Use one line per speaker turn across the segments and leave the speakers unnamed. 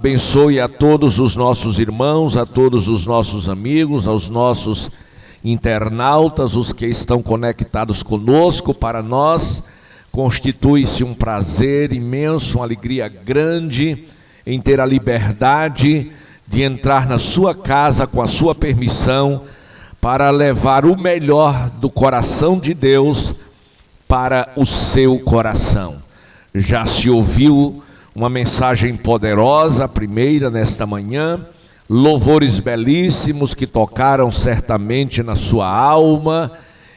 Abençoe a todos os nossos irmãos, a todos os nossos amigos, aos nossos internautas, os que estão conectados conosco. Para nós constitui-se um prazer imenso, uma alegria grande em ter a liberdade de entrar na sua casa com a sua permissão para levar o melhor do coração de Deus para o seu coração. Já se ouviu uma mensagem poderosa, a primeira nesta manhã, louvores belíssimos que tocaram certamente na sua alma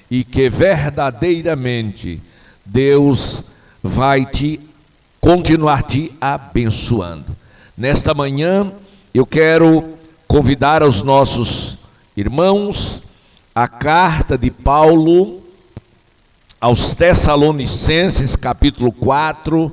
e que verdadeiramente Deus vai continuar te abençoando. Nesta manhã eu quero convidar aos nossos irmãos a carta de Paulo aos Tessalonicenses, capítulo 4,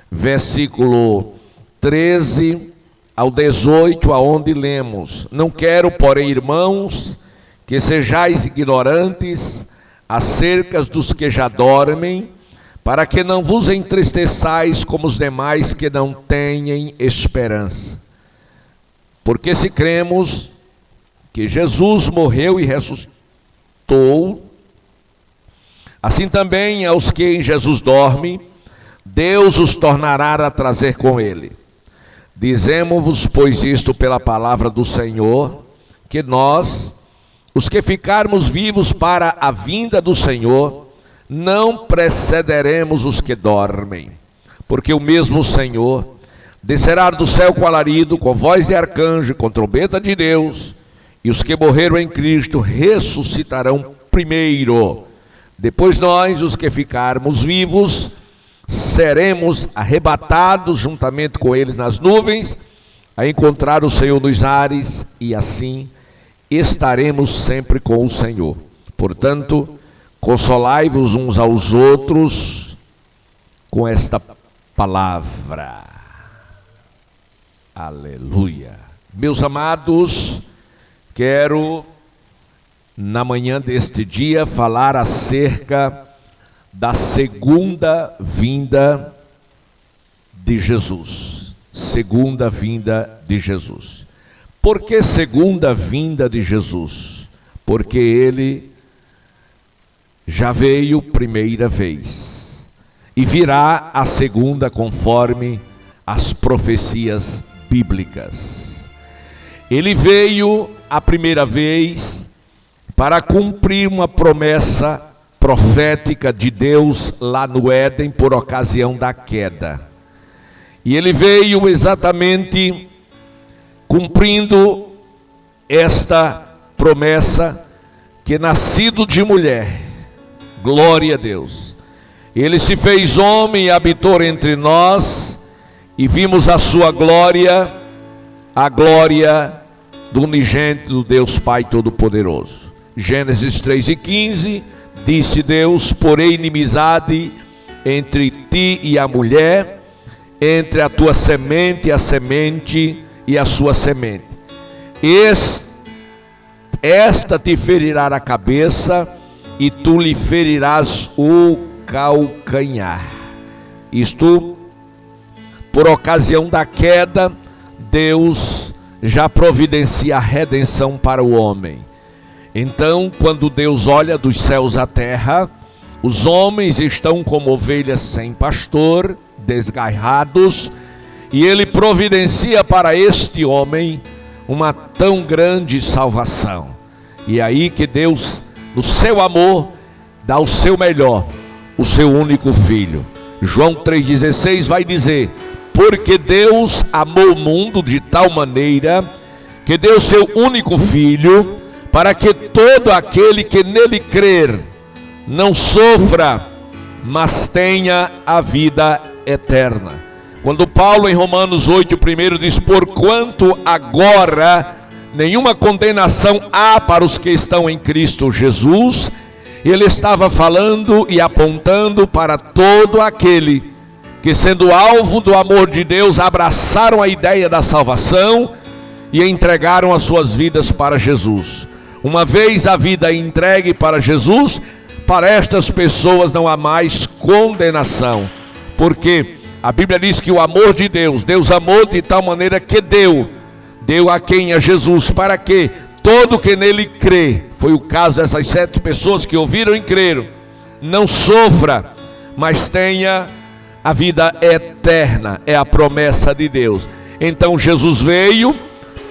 versículo 13 ao 18, aonde lemos: Não quero, porém, irmãos, que sejais ignorantes acerca dos que já dormem, para que não vos entristeçais como os demais que não têm esperança. Porque se cremos que Jesus morreu e ressuscitou, assim também aos que em Jesus dormem, Deus os tornará a trazer com ele. Dizemos-vos, pois, isto pela palavra do Senhor, que nós, os que ficarmos vivos para a vinda do Senhor, não precederemos os que dormem. Porque o mesmo Senhor descerá do céu com alarido, com voz de arcanjo, com trombeta de Deus, e os que morreram em Cristo ressuscitarão primeiro. Depois nós, os que ficarmos vivos, seremos arrebatados juntamente com eles nas nuvens, a encontrar o Senhor nos ares, e assim estaremos sempre com o Senhor. Portanto, consolai-vos uns aos outros com esta palavra. Aleluia. Meus amados, quero na manhã deste dia falar acerca da segunda vinda de Jesus. Segunda vinda de Jesus. Por que segunda vinda de Jesus? Porque ele já veio primeira vez e virá a segunda conforme as profecias bíblicas. Ele veio a primeira vez para cumprir uma promessa profética de Deus lá no Éden por ocasião da queda. E ele veio exatamente cumprindo esta promessa, que nascido de mulher, glória a Deus, ele se fez homem e habitou entre nós, e vimos a sua glória, a glória do unigênito do Deus Pai Todo-Poderoso. Gênesis 3:15, disse Deus: porém inimizade entre ti e a mulher, entre a tua semente e a semente e a sua semente. Esta te ferirá a cabeça, e tu lhe ferirás o calcanhar. Isto, por ocasião da queda, Deus já providencia a redenção para o homem. Então, quando Deus olha dos céus à terra, os homens estão como ovelhas sem pastor, desgarrados, e ele providencia para este homem uma tão grande salvação. E é aí que Deus, no seu amor, dá o seu melhor, o seu único filho. João 3,16 vai dizer: porque Deus amou o mundo de tal maneira que deu seu único filho, para que todo aquele que nele crer não sofra, mas tenha a vida eterna. Quando Paulo em Romanos 8:1 diz: porquanto agora nenhuma condenação há para os que estão em Cristo Jesus, ele estava falando e apontando para todo aquele que, sendo alvo do amor de Deus, abraçaram a ideia da salvação e entregaram as suas vidas para Jesus. Uma vez a vida entregue para Jesus, para estas pessoas não há mais condenação, porque A Bíblia diz que o amor de Deus, Deus amou de tal maneira que deu a quem? A Jesus, para que todo que nele crê, foi o caso dessas 7 pessoas que ouviram e creram, não sofra, mas tenha a vida eterna, é a promessa de Deus. Então Jesus veio,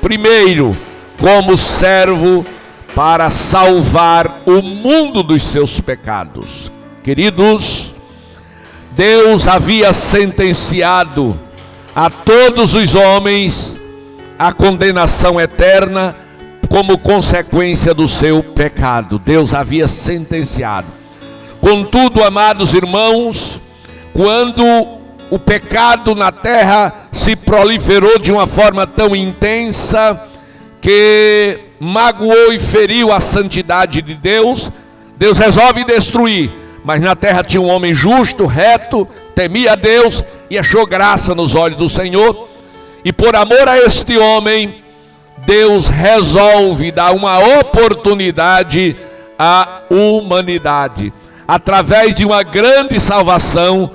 primeiro, como servo, para salvar o mundo dos seus pecados. Queridos, Deus havia sentenciado a todos os homens a condenação eterna como consequência do seu pecado. Deus havia sentenciado. Contudo, amados irmãos, quando o pecado na terra se proliferou de uma forma tão intensa que magoou e feriu a santidade de Deus, Deus resolve destruir. Mas na terra tinha um homem justo, reto, temia a Deus e achou graça nos olhos do Senhor. E por amor a este homem, Deus resolve dar uma oportunidade à humanidade, através de uma grande salvação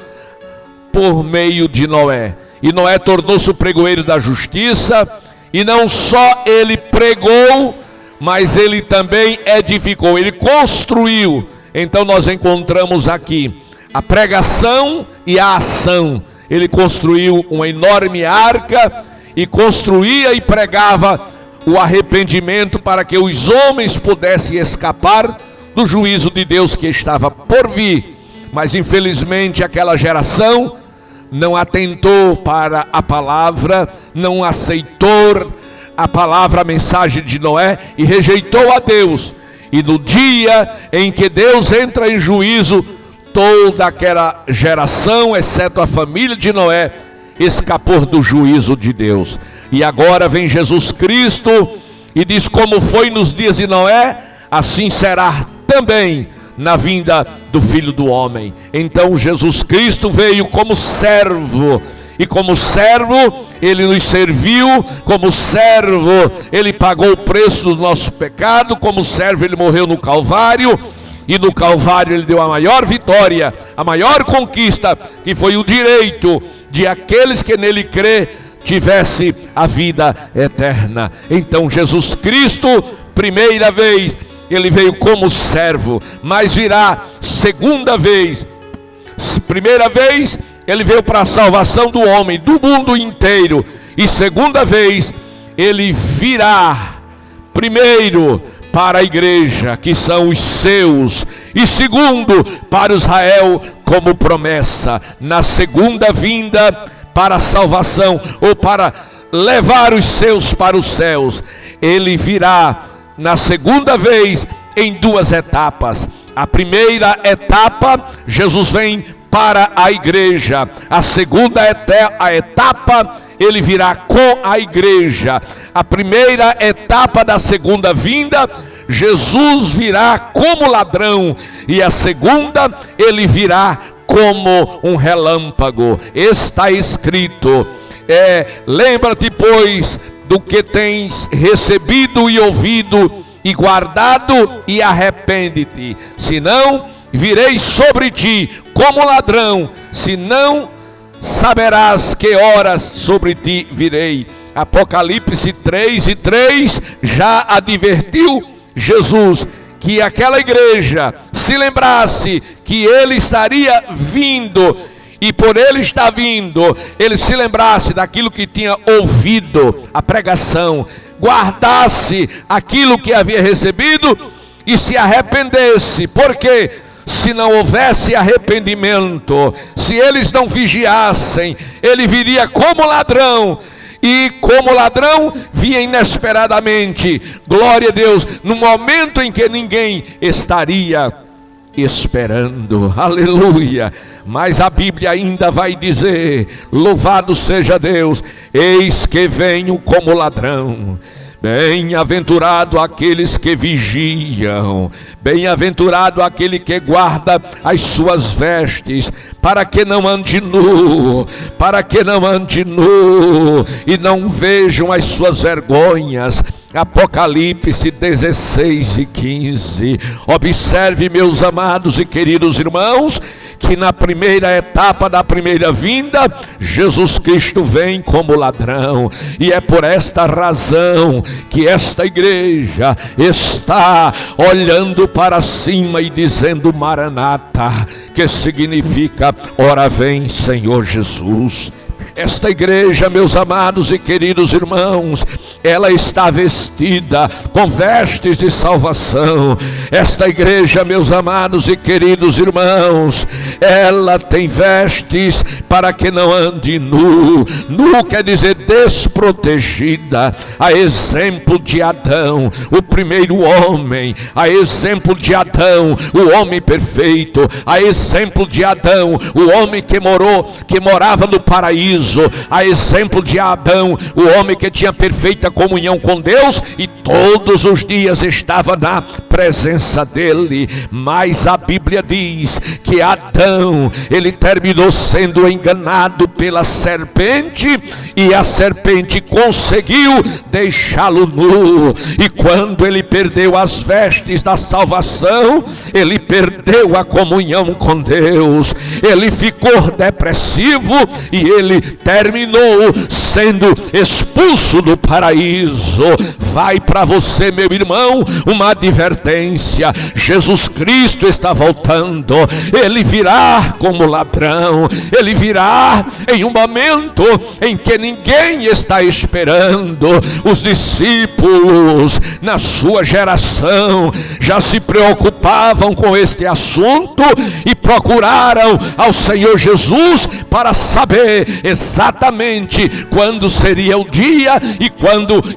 por meio de Noé. E Noé tornou-se o pregoeiro da justiça, e não só ele pregou, mas ele também edificou, ele construiu. Então nós encontramos aqui a pregação e a ação. Ele construiu uma enorme arca e construía e pregava o arrependimento para que os homens pudessem escapar do juízo de Deus que estava por vir. Mas infelizmente aquela geração não atentou para a palavra, não aceitou a palavra, a mensagem de Noé, e rejeitou a Deus. E no dia em que Deus entra em juízo, toda aquela geração, exceto a família de Noé, escapou do juízo de Deus. E agora vem Jesus Cristo e diz: como foi nos dias de Noé, assim será também na vinda do Filho do Homem. Então Jesus Cristo veio como servo, e como servo ele nos serviu, como servo ele pagou o preço do nosso pecado, como servo ele morreu no Calvário, e no Calvário ele deu a maior vitória, a maior conquista, que foi o direito de aqueles que nele crê tivesse a vida eterna. Então Jesus Cristo, primeira vez, ele veio como servo, mas virá segunda vez. Primeira vez, ele veio para a salvação do homem, do mundo inteiro. E segunda vez, ele virá, primeiro, para a igreja, que são os seus, e segundo, para Israel, como promessa. Na segunda vinda, para a salvação, ou para levar os seus para os céus, ele virá na segunda vez em 2 etapas. A primeira etapa, Jesus vem para a igreja. A segunda etapa, ele virá com a igreja. A primeira etapa da segunda vinda, Jesus virá como ladrão, e a segunda, ele virá como um relâmpago. Está escrito: lembra-te, pois, do que tens recebido e ouvido e guardado, e arrepende-te, senão virei sobre ti como ladrão, senão saberás que horas sobre ti virei. Apocalipse 3:3 já advertiu Jesus que aquela igreja se lembrasse que ele estaria vindo, e por ele estar vindo, ele se lembrasse daquilo que tinha ouvido, a pregação, guardasse aquilo que havia recebido e se arrependesse. Porque se não houvesse arrependimento, se eles não vigiassem, ele viria como ladrão. E como ladrão, via inesperadamente, glória a Deus, no momento em que ninguém estaria esperando, aleluia. Mas a Bíblia ainda vai dizer: louvado seja Deus, eis que venho como ladrão. Bem-aventurado aqueles que vigiam, bem-aventurado aquele que guarda as suas vestes, para que não ande nu, e não vejam as suas vergonhas. Apocalipse 16:15. Observe, meus amados e queridos irmãos, que na primeira etapa da primeira vinda, Jesus Cristo vem como ladrão. E é por esta razão que esta igreja está olhando para cima e dizendo Maranata, que significa ora vem, Senhor Jesus. Esta igreja, meus amados e queridos irmãos, ela está vestida com vestes de salvação. Esta igreja, meus amados e queridos irmãos, ela tem vestes para que não ande nu. Nu quer dizer desprotegida, a exemplo de Adão, o primeiro homem, a exemplo de Adão, o homem perfeito, a exemplo de Adão, o homem que morava no paraíso, a exemplo de Adão, o homem que tinha perfeita comunhão com Deus e todos os dias estava na presença dele. Mas a Bíblia diz que Adão, ele terminou sendo enganado pela serpente, e a serpente conseguiu deixá-lo nu. E quando ele perdeu as vestes da salvação, ele perdeu a comunhão com Deus, ele ficou depressivo e ele terminou sendo expulso do paraíso. Vai para você, meu irmão, uma advertência: Jesus Cristo está voltando. Ele virá como ladrão, ele virá em um momento em que ninguém está esperando. Os discípulos na sua geração já se preocupavam com este assunto e procuraram ao Senhor Jesus para saber exatamente quando seria o dia e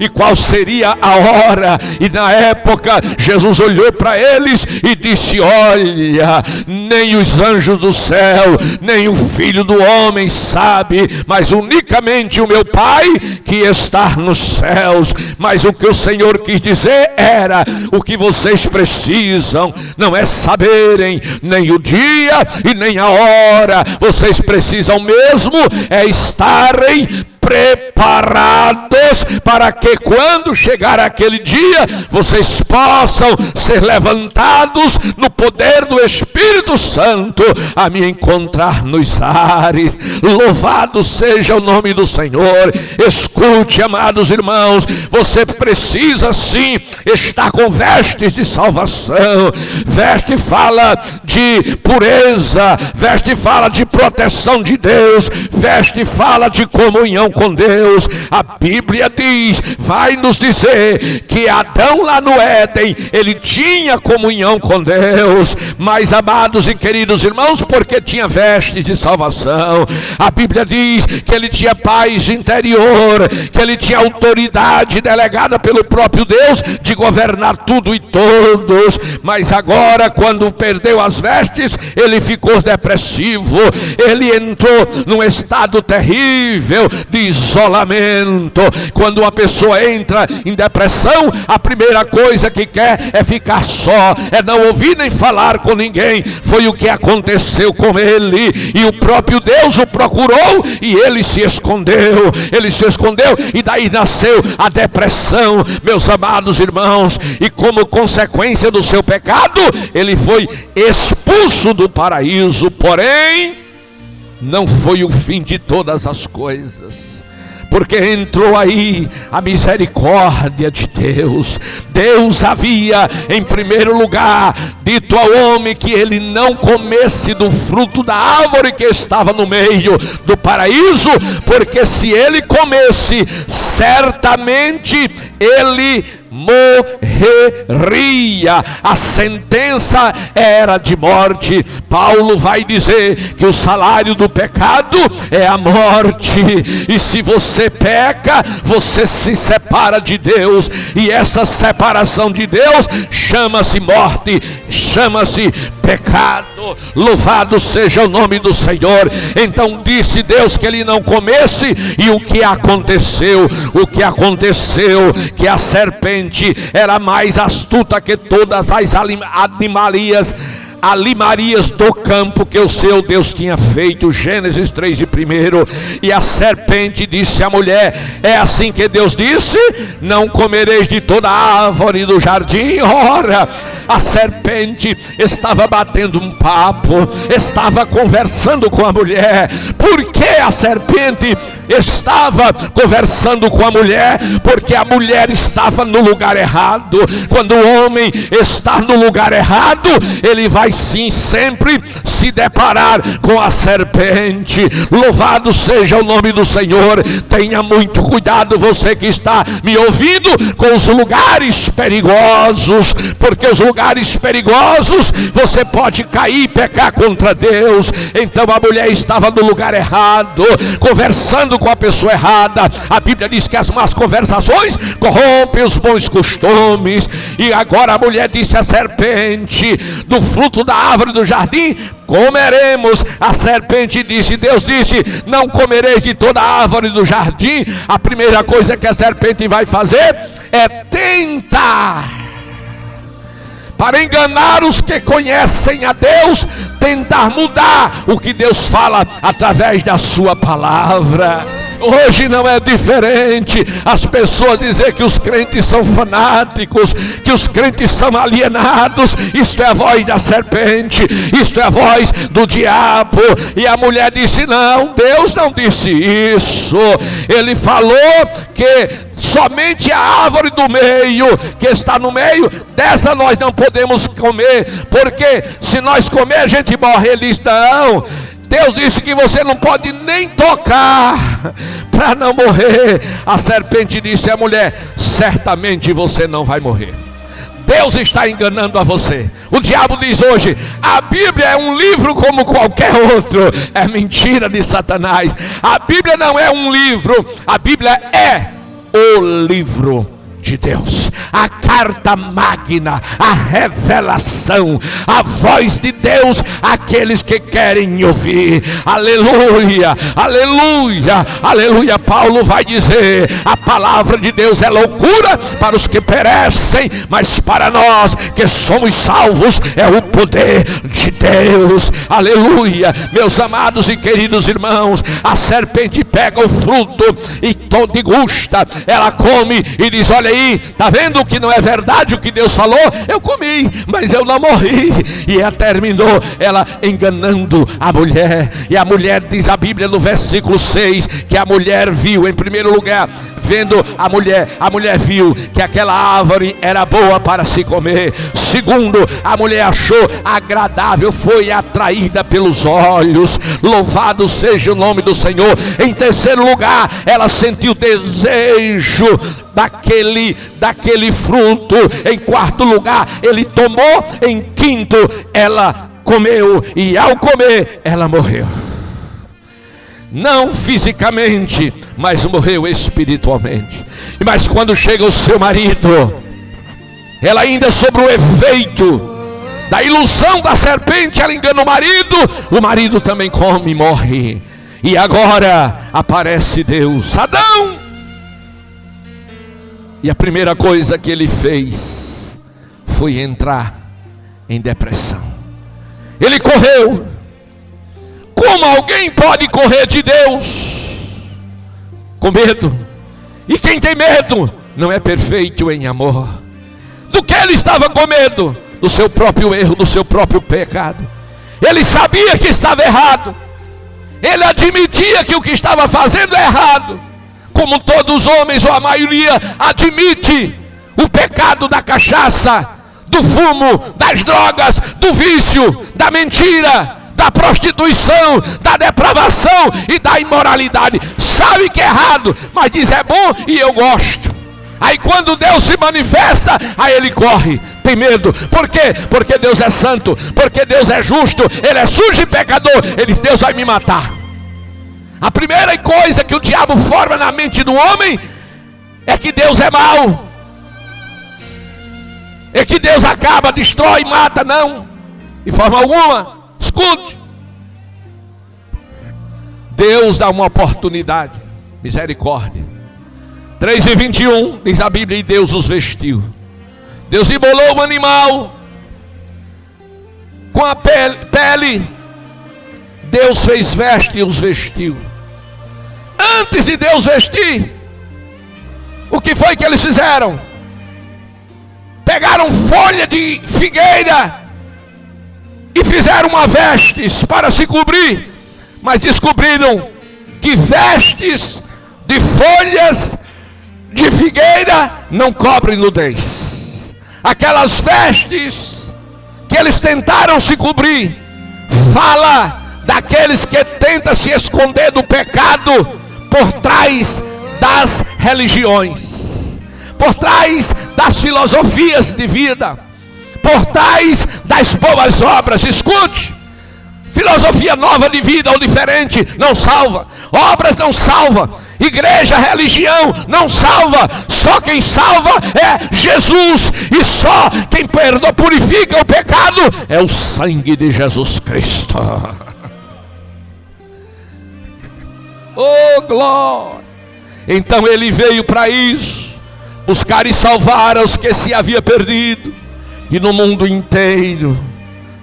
qual seria a hora. E na época Jesus olhou para eles e disse: olha, nem os anjos do céu, nem o Filho do Homem sabe, mas unicamente o meu Pai que está nos céus. Mas o que o Senhor quis dizer era: o que vocês precisam não é saberem nem o dia e nem a hora, vocês precisam mesmo é estarem preparados para que quando chegar aquele dia vocês possam ser levantados no poder do Espírito Santo a me encontrar nos ares. Louvado seja o nome do Senhor. Escute, amados irmãos, você precisa sim estar com vestes de salvação. Veste fala de pureza, veste fala de proteção de Deus, veste fala de comunhão com Deus. A Bíblia diz, vai nos dizer que Adão lá no Éden, ele tinha comunhão com Deus, mas amados e queridos irmãos, porque tinha vestes de salvação. A Bíblia diz que ele tinha paz interior, que ele tinha autoridade delegada pelo próprio Deus de governar tudo e todos. Mas agora, quando perdeu as vestes, ele ficou depressivo, ele entrou num estado terrível de isolamento. Quando uma pessoa entra em depressão, a primeira coisa que quer é ficar só, é não ouvir nem falar com ninguém. Foi o que aconteceu com ele, e o próprio Deus o procurou e ele se escondeu, e daí nasceu a depressão, meus amados irmãos. E como consequência do seu pecado, ele foi expulso do paraíso. Porém, não foi o fim de todas as coisas, porque entrou aí a misericórdia de Deus. Deus havia, em primeiro lugar, dito ao homem que ele não comesse do fruto da árvore que estava no meio do paraíso, porque se ele comesse, certamente ele morreria. A sentença era de morte. Paulo vai dizer que o salário do pecado é a morte, e se você peca, você se separa de Deus, e essa separação de Deus chama-se morte, chama-se pecado. Louvado seja o nome do Senhor. Então disse Deus que ele não comesse, e o que aconteceu? Que a serpente era mais astuta que todas as animarias do campo que o seu Deus tinha feito. Gênesis 3:1. E a serpente disse à mulher: é assim que Deus disse, não comereis de toda a árvore do jardim? Ora, a serpente estava batendo um papo, estava conversando com a mulher. Por que a serpente estava conversando com a mulher? Porque a mulher estava no lugar errado. Quando o homem está no lugar errado, ele vai sim sempre se deparar com a serpente. Louvado seja o nome do Senhor. Tenha muito cuidado, você que está me ouvindo, com os lugares perigosos, porque os lugares perigosos você pode cair e pecar contra Deus. Então a mulher estava no lugar errado, conversando com a pessoa errada. A Bíblia diz que as más conversações corrompem os bons costumes. E agora a mulher disse à serpente: do fruto da árvore do jardim comeremos. A serpente disse, Deus disse: não comereis de toda a árvore do jardim. A primeira coisa que a serpente vai fazer é tentar, para enganar os que conhecem a Deus, tentar mudar o que Deus fala através da sua palavra. Hoje não é diferente. As pessoas dizem que os crentes são fanáticos, que os crentes são alienados. Isto é a voz da serpente, isto é a voz do diabo. E a mulher disse: não, Deus não disse isso. Ele falou que somente a árvore do meio, que está no meio, dessa nós não podemos comer, porque se nós comer a gente morre. Ele disse: não, Deus disse que você não pode nem tocar para não morrer. A serpente disse à mulher: certamente você não vai morrer. Deus está enganando a você. O diabo diz hoje: a Bíblia é um livro como qualquer outro. É mentira de Satanás. A Bíblia não é um livro, a Bíblia é o livro de Deus, a carta magna, a revelação, a voz de Deus, aqueles que querem ouvir. Aleluia, aleluia, aleluia. Paulo vai dizer: a palavra de Deus é loucura para os que perecem, mas para nós que somos salvos é o poder de Deus. Aleluia. Meus amados e queridos irmãos, a serpente pega o fruto e degusta, ela come e diz: olha aí, tá vendo que não é verdade o que Deus falou? Eu comi, mas eu não morri. E ela terminou, ela enganando a mulher. E a mulher, diz a Bíblia no versículo 6, que a mulher viu, em primeiro lugar, vendo a mulher viu que aquela árvore era boa para se comer. Segundo, a mulher achou agradável, foi atraída pelos olhos. Louvado seja o nome do Senhor. Em terceiro lugar, ela sentiu desejo daquele fruto. Em quarto lugar, ele tomou. Em quinto, ela comeu, e ao comer ela morreu. Não fisicamente, mas morreu espiritualmente. Mas quando chega o seu marido, ela ainda sob o efeito da ilusão da serpente, ela engana o marido também come e morre. E agora aparece Deus: Adão! E a primeira coisa que ele fez foi entrar em depressão. Ele correu. Como alguém pode correr de Deus? Com medo. E quem tem medo não é perfeito em amor. Do que ele estava com medo? Do seu próprio erro, do seu próprio pecado. Ele sabia que estava errado. Ele admitia que o que estava fazendo é errado. Como todos os homens, ou a maioria, admite o pecado da cachaça, do fumo, das drogas, do vício, da mentira, da prostituição, da depravação e da imoralidade. Sabe que é errado, mas diz: é bom e eu gosto. Aí quando Deus se manifesta, aí ele corre, tem medo. Por quê? Porque Deus é santo, porque Deus é justo, ele é sujo e pecador. Ele diz: Deus vai me matar. A primeira coisa que o diabo forma na mente do homem é que Deus é mau, é que Deus acaba, destrói, mata. Não, de forma alguma. Escute, Deus dá uma oportunidade, misericórdia. 3:21 diz a Bíblia: e Deus os vestiu. Deus imolou um animal com a pele. Deus fez veste e os vestiu. Antes de Deus vestir, o que foi que eles fizeram? pegaram folha de figueira e fizeram uma vestes para se cobrir, mas descobriram que vestes de folhas de figueira não cobrem nudez. Aquelas vestes que eles tentaram se cobrir, fala daqueles que tentam se esconder do pecado por trás das religiões, por trás das filosofias de vida, por trás das boas obras. Escute, filosofia nova de vida ou diferente não salva, obras não salva, igreja, religião não salva. Só quem salva é Jesus, e só quem perdoa, purifica o pecado é o sangue de Jesus Cristo. Oh glória! Então ele veio para isso, buscar e salvar os que se havia perdido. E no mundo inteiro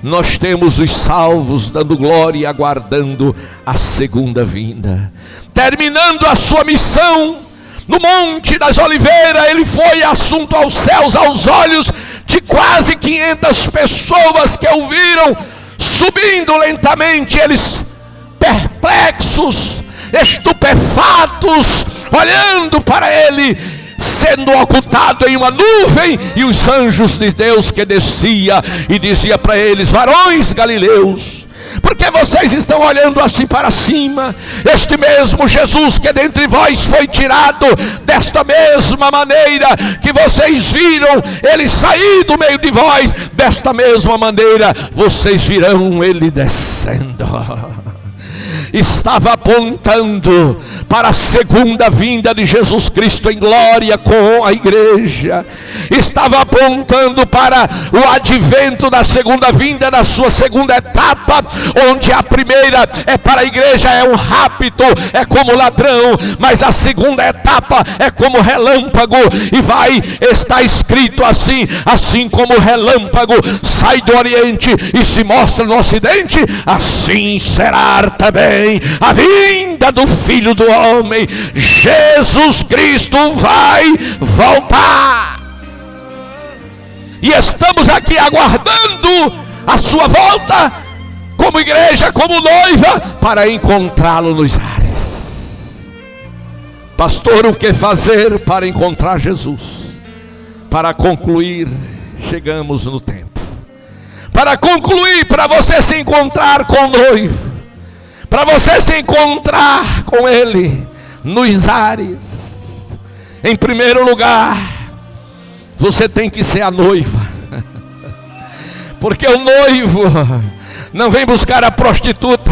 nós temos os salvos dando glória e aguardando a segunda vinda. Terminando a sua missão no Monte das Oliveiras, ele foi assunto aos céus aos olhos de quase 500 pessoas que o viram subindo lentamente, eles perplexos, estupefatos, olhando para ele, sendo ocultado em uma nuvem, e os anjos de Deus que descia e dizia para eles: varões galileus, por que vocês estão olhando assim para cima? Este mesmo Jesus que dentre vós foi tirado, desta mesma maneira que vocês viram ele sair do meio de vós, desta mesma maneira vocês virão ele descendo. Estava apontando para a segunda vinda de Jesus Cristo em glória com a igreja. Estava apontando para o advento da segunda vinda, da sua segunda etapa, onde a primeira é para a igreja, é um rapto, é como ladrão, mas a segunda etapa é como relâmpago, e vai estar escrito assim: assim como o relâmpago sai do oriente e se mostra no ocidente, assim será também a vinda do Filho do Homem. Jesus Cristo vai voltar, e estamos aqui aguardando a sua volta como igreja, como noiva, para encontrá-lo nos ares. Pastor, o que fazer para encontrar Jesus? Para concluir, chegamos no tempo. Para concluir, para você se encontrar com o noivo, para você se encontrar com ele nos ares, em primeiro lugar, você tem que ser a noiva. Porque o noivo não vem buscar a prostituta,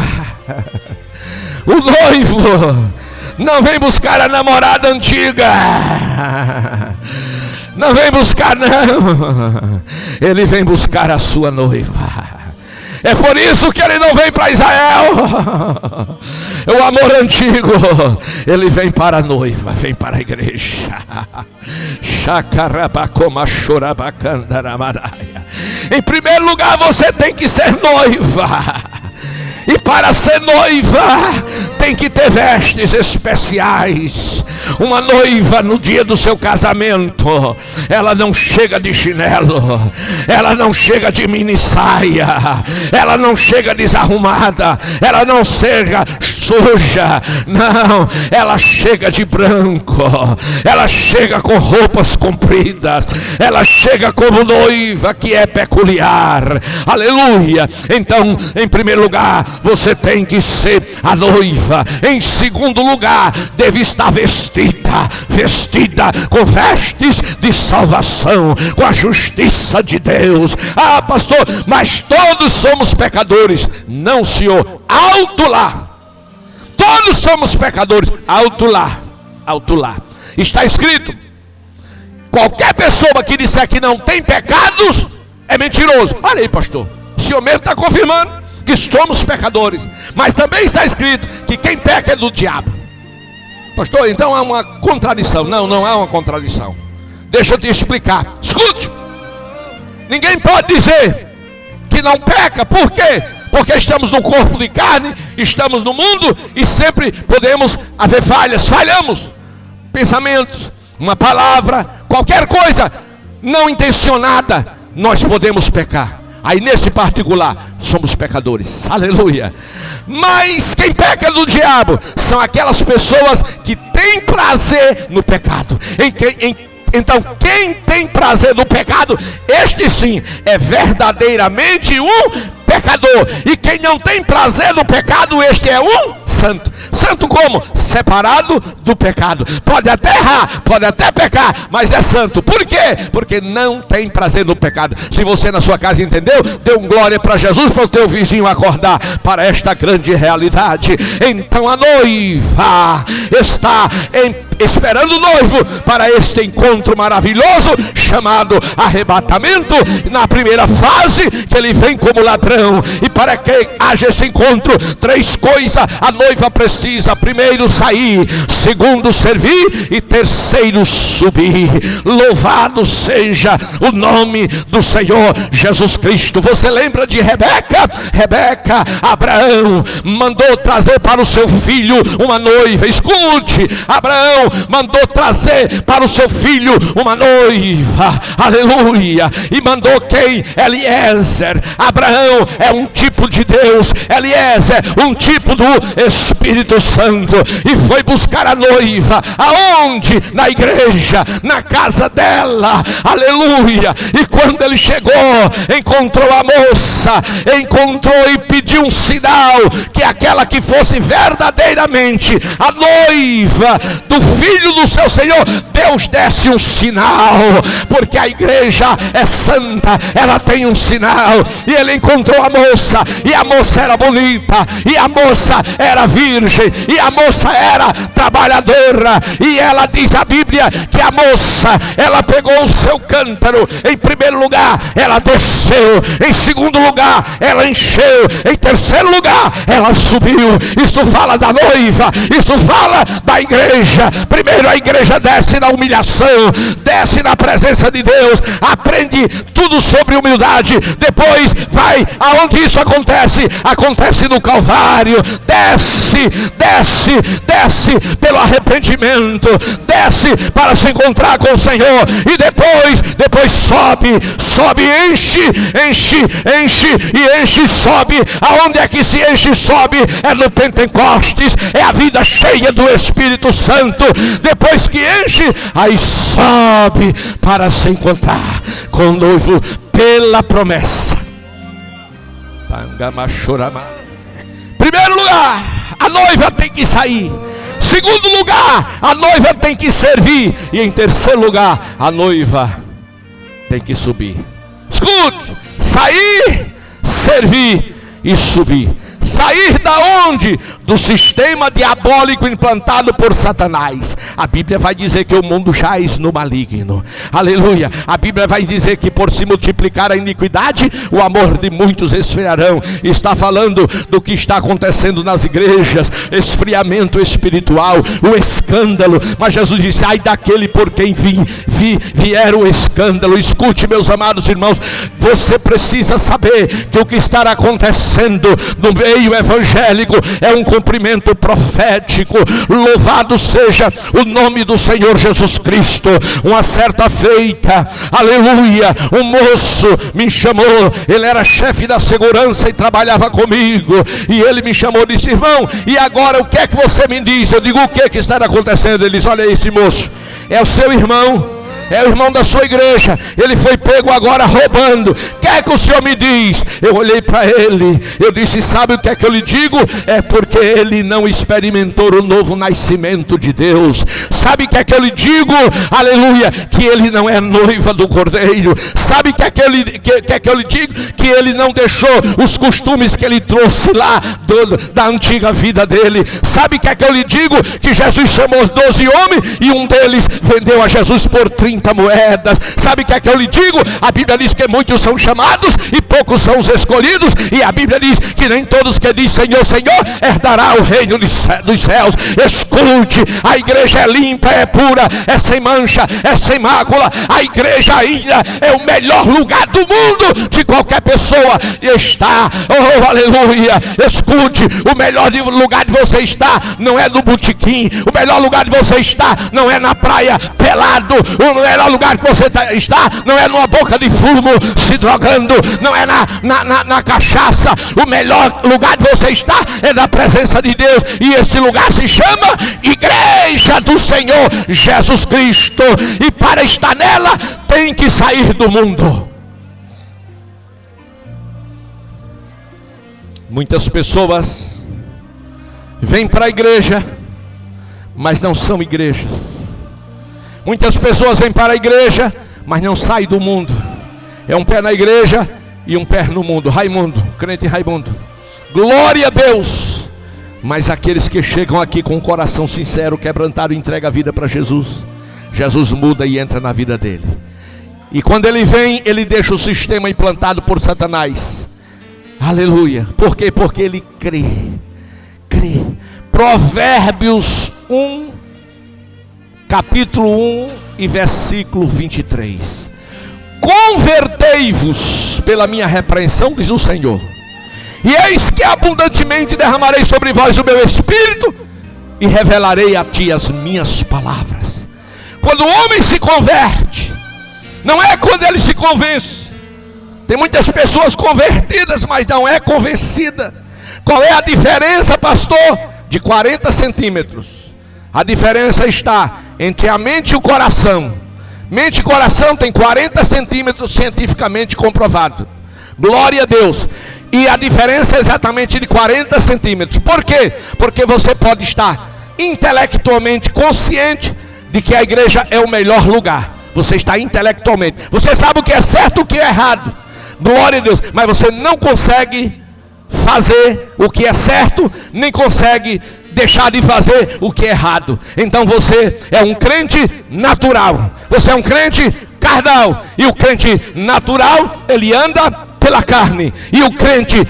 o noivo não vem buscar a namorada antiga, não vem buscar, não, ele vem buscar a sua noiva. É por isso que ele não vem para Israel, o amor antigo, ele vem para a noiva, vem para a igreja. Em primeiro lugar, você tem que ser noiva. E para ser noiva, tem que ter vestes especiais. Uma noiva no dia do seu casamento, ela não chega de chinelo, ela não chega de mini saia, ela não chega desarrumada, ela não chega suja, não, ela chega de branco, ela chega com roupas compridas, ela chega como noiva que é peculiar. Aleluia. Então, em primeiro lugar, você tem que ser a noiva. Em segundo lugar, deve estar vestida com vestes de salvação, com a justiça de Deus. Ah, pastor, mas todos somos pecadores. Não, senhor, alto lá. Todos somos pecadores. Alto lá, alto lá. Está escrito: qualquer pessoa que disser que não tem pecados é mentiroso. Olha aí, pastor, o senhor mesmo está confirmando que somos pecadores, mas também está escrito que quem peca é do diabo. Pastor, então há uma contradição. Não, não há uma contradição. Deixa eu te explicar. Escute, ninguém pode dizer que não peca. Por quê? Porque estamos no corpo de carne, estamos no mundo, e sempre podemos haver falhas. Falhamos, pensamentos, uma palavra, qualquer coisa. não intencionada, nós podemos pecar. Aí nesse particular, somos pecadores, aleluia. Mas quem peca do diabo são aquelas pessoas que têm prazer no pecado. Então quem tem prazer no pecado, este sim é verdadeiramente um pecador. E quem não tem prazer no pecado, este é um santo. Santo como? Separado do pecado. Pode até errar, pode até pecar, mas é santo. Por quê? Porque não tem prazer no pecado. Se você na sua casa entendeu, dê um glória para Jesus, para o teu vizinho acordar para esta grande realidade. Então a noiva está esperando o noivo para este encontro maravilhoso chamado arrebatamento. Na primeira fase, que ele vem como ladrão. E para que haja esse encontro, três coisas a noiva precisa: primeiro sair, segundo servir e terceiro subir. Louvado seja o nome do Senhor Jesus Cristo. Você lembra de Rebeca? Rebeca, Abraão mandou trazer para o seu filho uma noiva. Escute, Abraão mandou trazer para o seu filho uma noiva, aleluia. E mandou quem? Eliezer. Abraão é um tipo de Deus, Eliezer um tipo do Espírito Santo. E foi buscar a noiva, aonde? Na igreja, na casa dela, aleluia. E quando ele chegou, encontrou a moça, encontrou e pediu um sinal, que aquela que fosse verdadeiramente a noiva do filho do seu Senhor. Deus desse um sinal, porque a igreja é santa, ela tem um sinal. E ele encontrou a moça, e a moça era bonita, e a moça era virgem, e a moça era trabalhadora. E ela diz a Bíblia que a moça, ela pegou o seu cântaro. Em primeiro lugar, ela desceu. Em segundo lugar, ela encheu. Em terceiro lugar, ela subiu. Isso fala da noiva, isso fala da igreja. Primeiro a igreja desce na humilhação, desce na presença de Deus, aprende tudo sobre humildade. Depois vai aonde isso acontece? Acontece no Calvário. Desce pelo arrependimento, desce para se encontrar com o Senhor. E depois sobe, enche, sobe. Aonde é que se enche e sobe? É no Pentecostes, é a vida cheia do Espírito Santo. Depois que enche, aí sobe para se encontrar com o noivo pela promessa. Primeiro lugar, a noiva tem que sair. Segundo lugar, a noiva tem que servir. E em terceiro lugar, a noiva tem que subir. Escute: sair, servir e subir. Sair da onde? Do sistema diabólico implantado por Satanás. A Bíblia vai dizer que o mundo jaz no maligno, aleluia. A Bíblia vai dizer que por se multiplicar a iniquidade, o amor de muitos esfriarão. Está falando do que está acontecendo nas igrejas, esfriamento espiritual, o escândalo. Mas Jesus disse: ai daquele por quem vier o escândalo. Escute, meus amados irmãos, você precisa saber que o que está acontecendo no meio evangélico é um cumprimento profético. Louvado seja o nome do Senhor Jesus Cristo. Uma certa feita, aleluia, um moço me chamou. Ele era chefe da segurança e trabalhava comigo. E ele me chamou e disse: irmão, e agora o que é que você me diz? Eu digo: o que é que está acontecendo? Ele disse: olha, esse moço é o seu irmão, é o irmão da sua igreja. Ele foi pego agora roubando. O que é que o senhor me diz? Eu olhei para ele, eu disse: sabe o que é que eu lhe digo? É porque ele não experimentou o novo nascimento de Deus. Sabe o que é que eu lhe digo? Aleluia, que ele não é noiva do Cordeiro. Sabe o que é que eu lhe digo? Que ele não deixou os costumes que ele trouxe lá da antiga vida dele. Sabe o que é que eu lhe digo? Que Jesus chamou 12 homens e um deles vendeu a Jesus por 30 moedas. Sabe o que é que eu lhe digo? A Bíblia diz que muitos são chamados e poucos são os escolhidos, e a Bíblia diz que nem todos que dizem Senhor, Senhor, herdará o reino dos céus. Escute, a igreja é limpa, é pura, é sem mancha, é sem mácula. A igreja ainda é o melhor lugar do mundo de qualquer pessoa está. Oh, aleluia. Escute, o melhor lugar de você estar não é no botequim, o melhor lugar de você estar não é na praia pelado, o melhor lugar que você está não é numa boca de fumo se drogando, não é na cachaça. O melhor lugar de você estar é na presença de Deus, e esse lugar se chama Igreja do Senhor Jesus Cristo, e para estar nela tem que sair do mundo. Muitas pessoas vêm para a igreja, mas não são igrejas. Muitas pessoas vêm para a igreja, mas não saem do mundo. É um pé na igreja e um pé no mundo. Raimundo, crente Raimundo. Glória a Deus. Mas aqueles que chegam aqui com um coração sincero, quebrantado, entregam a vida para Jesus, Jesus muda e entra na vida dele. E quando ele vem, ele deixa o sistema implantado por Satanás. Aleluia. Por quê? Porque ele crê. Provérbios 1, capítulo 1 e versículo 23. Convertei-vos pela minha repreensão, diz o Senhor, e eis que abundantemente derramarei sobre vós o meu espírito, e revelarei a ti as minhas palavras. Quando o homem se converte, não é quando ele se convence. Tem muitas pessoas convertidas, mas não é convencida. Qual é a diferença, pastor? De 40 centímetros. A diferença está entre a mente e o coração. Mente e coração tem 40 centímetros cientificamente comprovado. Glória a Deus. E a diferença é exatamente de 40 centímetros. Por quê? Porque você pode estar intelectualmente consciente de que a igreja é o melhor lugar. Você está intelectualmente. Você sabe o que é certo e o que é errado. Glória a Deus. Mas você não consegue fazer o que é certo, nem consegue deixar de fazer o que é errado. Então você é um crente natural. Você é um crente carnal. E o crente natural, ele anda pela carne. E o crente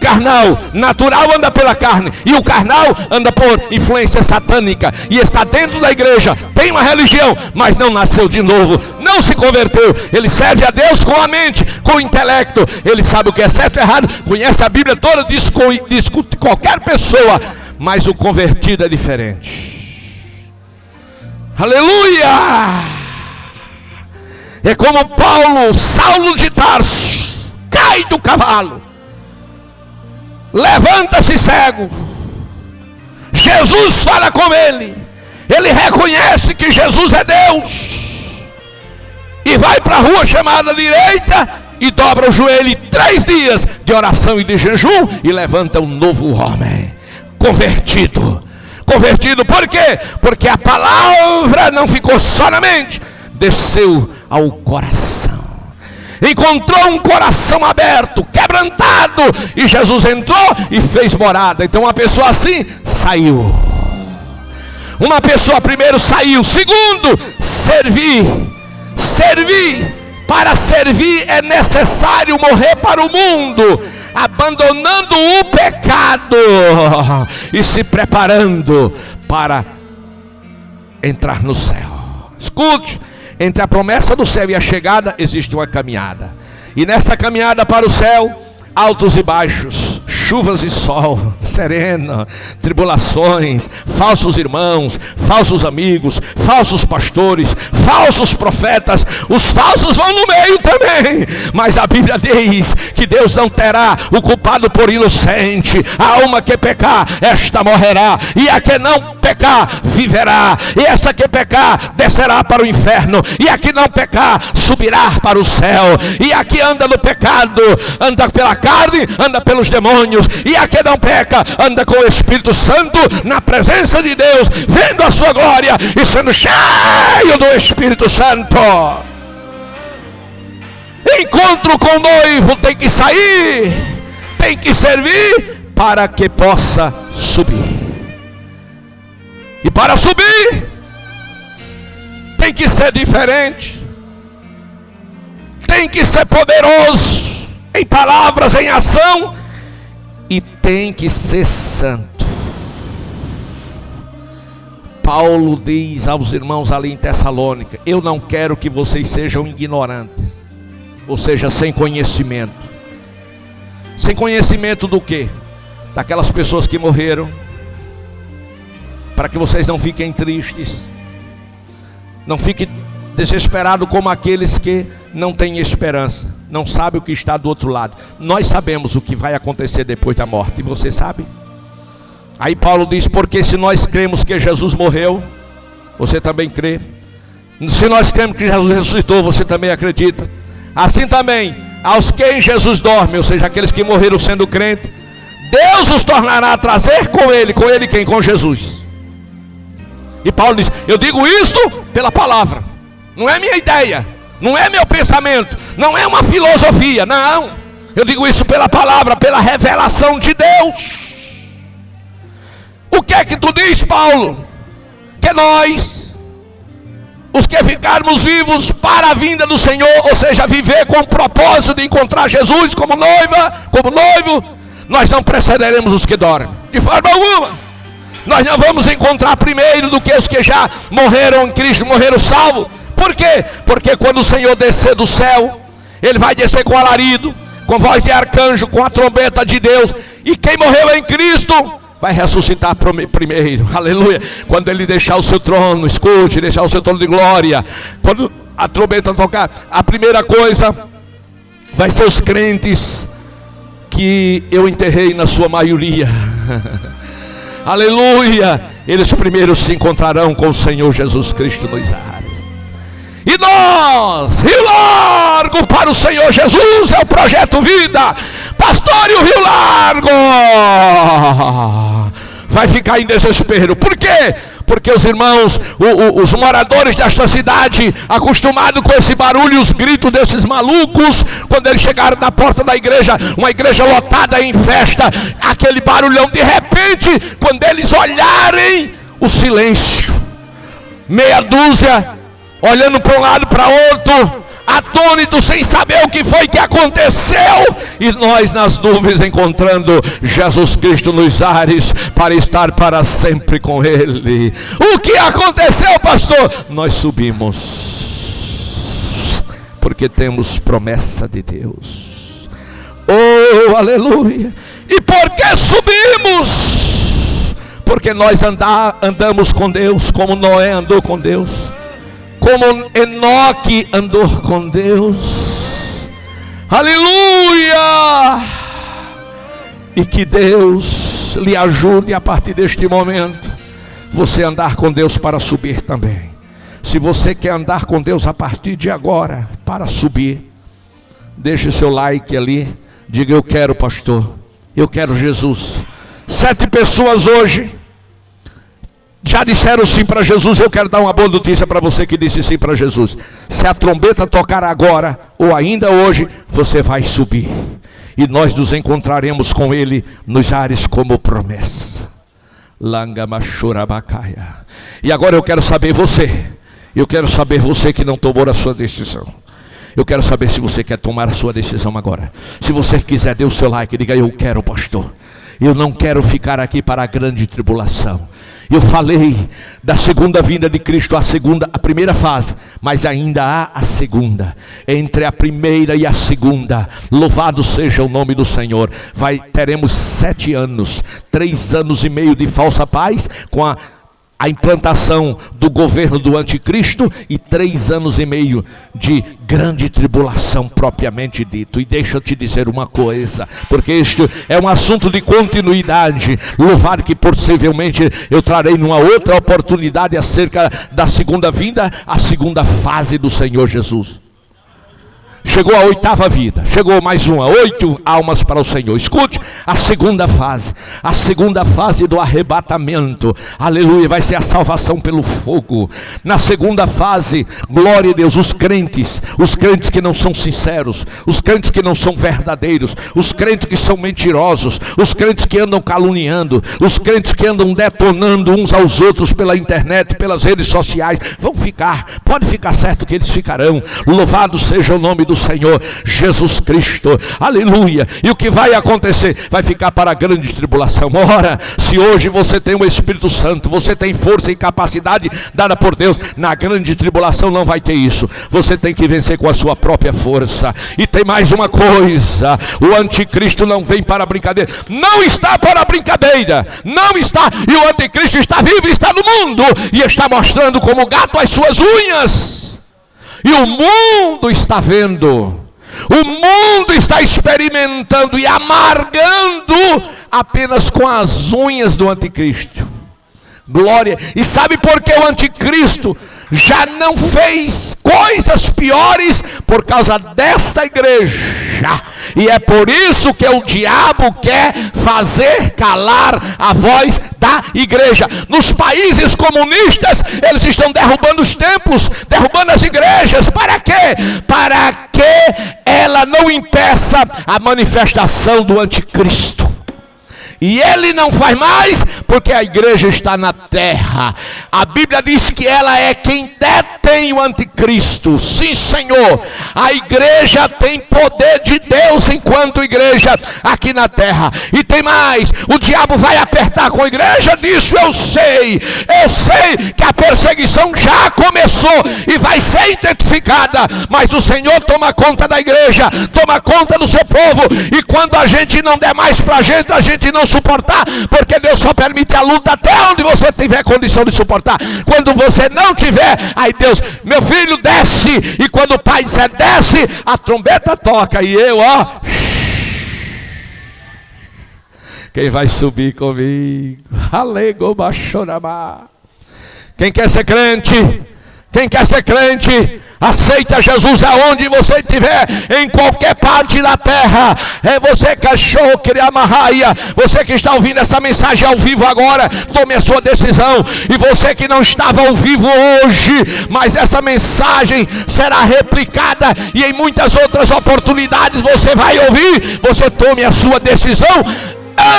carnal, natural, anda pela carne. E o carnal anda por influência satânica. E está dentro da igreja, tem uma religião, mas não nasceu de novo, não se converteu. Ele serve a Deus com a mente, com o intelecto. Ele sabe o que é certo e errado, conhece a Bíblia toda, discute qualquer pessoa. Mas o convertido é diferente. Aleluia! É como Paulo, Saulo de Tarso, cai do cavalo, levanta-se cego. Jesus fala com ele. Ele reconhece que Jesus é Deus. E vai para a rua chamada direita e dobra o joelho, 3 dias de oração e de jejum, e levanta um novo homem. Convertido. Convertido por quê? Porque a palavra não ficou só na mente, desceu ao coração. Encontrou um coração aberto, quebrantado, e Jesus entrou e fez morada. Então uma pessoa assim saiu. Uma pessoa primeiro saiu. Segundo, servir. Para servir é necessário morrer para o mundo, abandonando o pecado e se preparando para entrar no céu. Escute, entre a promessa do céu e a chegada existe uma caminhada. E nessa caminhada para o céu, altos e baixos, chuvas e sol, sereno, tribulações, falsos irmãos, falsos amigos, falsos pastores, falsos profetas. Os falsos vão no meio também. Mas a Bíblia diz que Deus não terá o culpado por inocente. A alma que pecar, esta morrerá, e a que não pecar, viverá. E essa que pecar, descerá para o inferno, e a que não pecar, subirá para o céu. E a que anda no pecado, anda pela carne, anda pelos demônios. E a que não peca, anda com o Espírito Santo, na presença de Deus, vendo a sua glória e sendo cheio do Espírito Santo. Encontro com o noivo tem que sair, tem que servir para que possa subir. E para subir tem que ser diferente, tem que ser poderoso. em palavras, em ação, e tem que ser santo. Paulo diz aos irmãos ali em Tessalônica: eu não quero que vocês sejam ignorantes, ou seja, sem conhecimento. Sem conhecimento do quê? Daquelas pessoas que morreram, para que vocês não fiquem tristes, não fiquem desesperados como aqueles que não têm esperança, não sabem o que está do outro lado. Nós sabemos o que vai acontecer depois da morte, e você sabe? Aí Paulo diz: porque se nós cremos que Jesus morreu, você também crê. Se nós cremos que Jesus ressuscitou, você também acredita. Assim também, aos que em Jesus dormem, ou seja, aqueles que morreram sendo crente, Deus os tornará a trazer com Ele quem? Com Jesus. E Paulo diz: eu digo isto pela palavra, não é minha ideia, não é meu pensamento, não é uma filosofia, não. Eu digo isso pela palavra, pela revelação de Deus. O que é que tu diz, Paulo? Que nós, os que ficarmos vivos para a vinda do Senhor, ou seja, viver com o propósito de encontrar Jesus como noiva, como noivo, nós não precederemos os que dormem, de forma alguma. Nós não vamos encontrar primeiro do que os que já morreram em Cristo, morreram salvos. Por quê? Porque quando o Senhor descer do céu, Ele vai descer com alarido, com voz de arcanjo, com a trombeta de Deus, e quem morreu em Cristo vai ressuscitar primeiro, aleluia. Quando Ele deixar o seu trono, escute, deixar o seu trono de glória, quando a trombeta tocar, a primeira coisa vai ser os crentes que eu enterrei na sua maioria, aleluia. Eles primeiro se encontrarão com o Senhor Jesus Cristo nos ares. E nós, Rio Largo para o Senhor Jesus, é o projeto Vida. Pastor, e o Rio Largo vai ficar em desespero. Por quê? Porque os irmãos, os moradores desta cidade, acostumados com esse barulho e os gritos desses malucos, quando eles chegaram na porta da igreja, uma igreja lotada em festa, aquele barulhão, de repente, quando eles olharem, o silêncio, meia dúzia olhando para um lado, para outro, atônito, sem saber o que foi que aconteceu, e nós nas nuvens encontrando Jesus Cristo nos ares, para estar para sempre com Ele. O que aconteceu, pastor? Nós subimos, porque temos promessa de Deus. Oh, aleluia! E por que subimos? Porque nós andamos com Deus, como Noé andou com Deus, como Enoque andou com Deus, aleluia. E que Deus lhe ajude a partir deste momento, você andar com Deus para subir também. Se você quer andar com Deus a partir de agora, para subir, deixe seu like ali, diga: eu quero, pastor, eu quero Jesus. 7 pessoas hoje já disseram sim para Jesus. Eu quero dar uma boa notícia para você que disse sim para Jesus. Se a trombeta tocar agora, ou ainda hoje, você vai subir, e nós nos encontraremos com Ele nos ares como promessa. E agora eu quero saber você, que não tomou a sua decisão. Eu quero saber se você quer tomar a sua decisão agora. Se você quiser, dê o seu like, diga: eu quero, pastor. Eu não quero ficar aqui para a grande tribulação. Eu falei da segunda vinda de Cristo, a primeira fase, mas ainda há a segunda. Entre a primeira e a segunda, louvado seja o nome do Senhor. Teremos 7 anos, 3 anos e meio de falsa paz, com a implantação do governo do anticristo, e 3 anos e meio de grande tribulação propriamente dito. E deixa eu te dizer uma coisa, porque este é um assunto de continuidade. Louvado que possivelmente eu trarei numa outra oportunidade acerca da segunda vinda, a segunda fase do Senhor Jesus. Chegou a 8ª vida, chegou mais uma, 8 almas para o Senhor. Escute, a segunda fase do arrebatamento, aleluia, vai ser a salvação pelo fogo. Na segunda fase, glória a Deus, os crentes que não são sinceros, os crentes que não são verdadeiros, os crentes que são mentirosos, os crentes que andam caluniando, os crentes que andam detonando uns aos outros pela internet, pelas redes sociais, vão ficar, pode ficar certo que eles ficarão. Louvado seja o nome do do Senhor Jesus Cristo. Aleluia. E o que vai acontecer? Vai ficar para a grande tribulação. Ora, se hoje você tem o Espírito Santo, você tem força e capacidade dada por Deus, na grande tribulação não vai ter isso. Você tem que vencer com a sua própria força. E tem mais uma coisa: o anticristo não vem para brincadeira. Não está para brincadeira. Não está. E o anticristo está vivo, está no mundo e está mostrando como gato as suas unhas. E o mundo está vendo. O mundo está experimentando e amargando apenas com as unhas do anticristo. Glória. E sabe por que o anticristo já não fez coisas piores? Por causa desta igreja. E é por isso que o diabo quer fazer calar a voz da igreja. Nos países comunistas, eles estão derrubando os templos, derrubando as igrejas. Para quê? Para que ela não impeça a manifestação do anticristo. E ele não faz mais, porque a igreja está na terra. A Bíblia diz que ela é quem detém o anticristo. Sim, Senhor. A igreja tem poder de Deus enquanto igreja aqui na terra. E tem mais: o diabo vai apertar com a igreja. Disso eu sei. Eu sei que a perseguição já começou e vai ser intensificada. Mas o Senhor toma conta da igreja, toma conta do seu povo. E quando a gente não der mais pra gente, a gente não suportar, porque Deus só permite a luta até onde você tiver condição de suportar. Quando você não tiver, aí Deus: meu filho, desce. E quando o pai disser desce, a trombeta toca. E eu, quem vai subir comigo? Alegoma chorama. Quem quer ser crente? Quem quer ser crente, aceita Jesus aonde você estiver, em qualquer parte da terra. É você, cachorro, que amarraia. Você que está ouvindo essa mensagem ao vivo agora, tome a sua decisão. E você que não estava ao vivo hoje, mas essa mensagem será replicada e em muitas outras oportunidades você vai ouvir. Você tome a sua decisão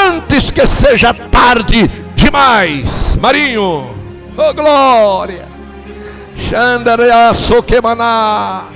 antes que seja tarde demais. Marinho, oh glória. Xandareaçoquemaná.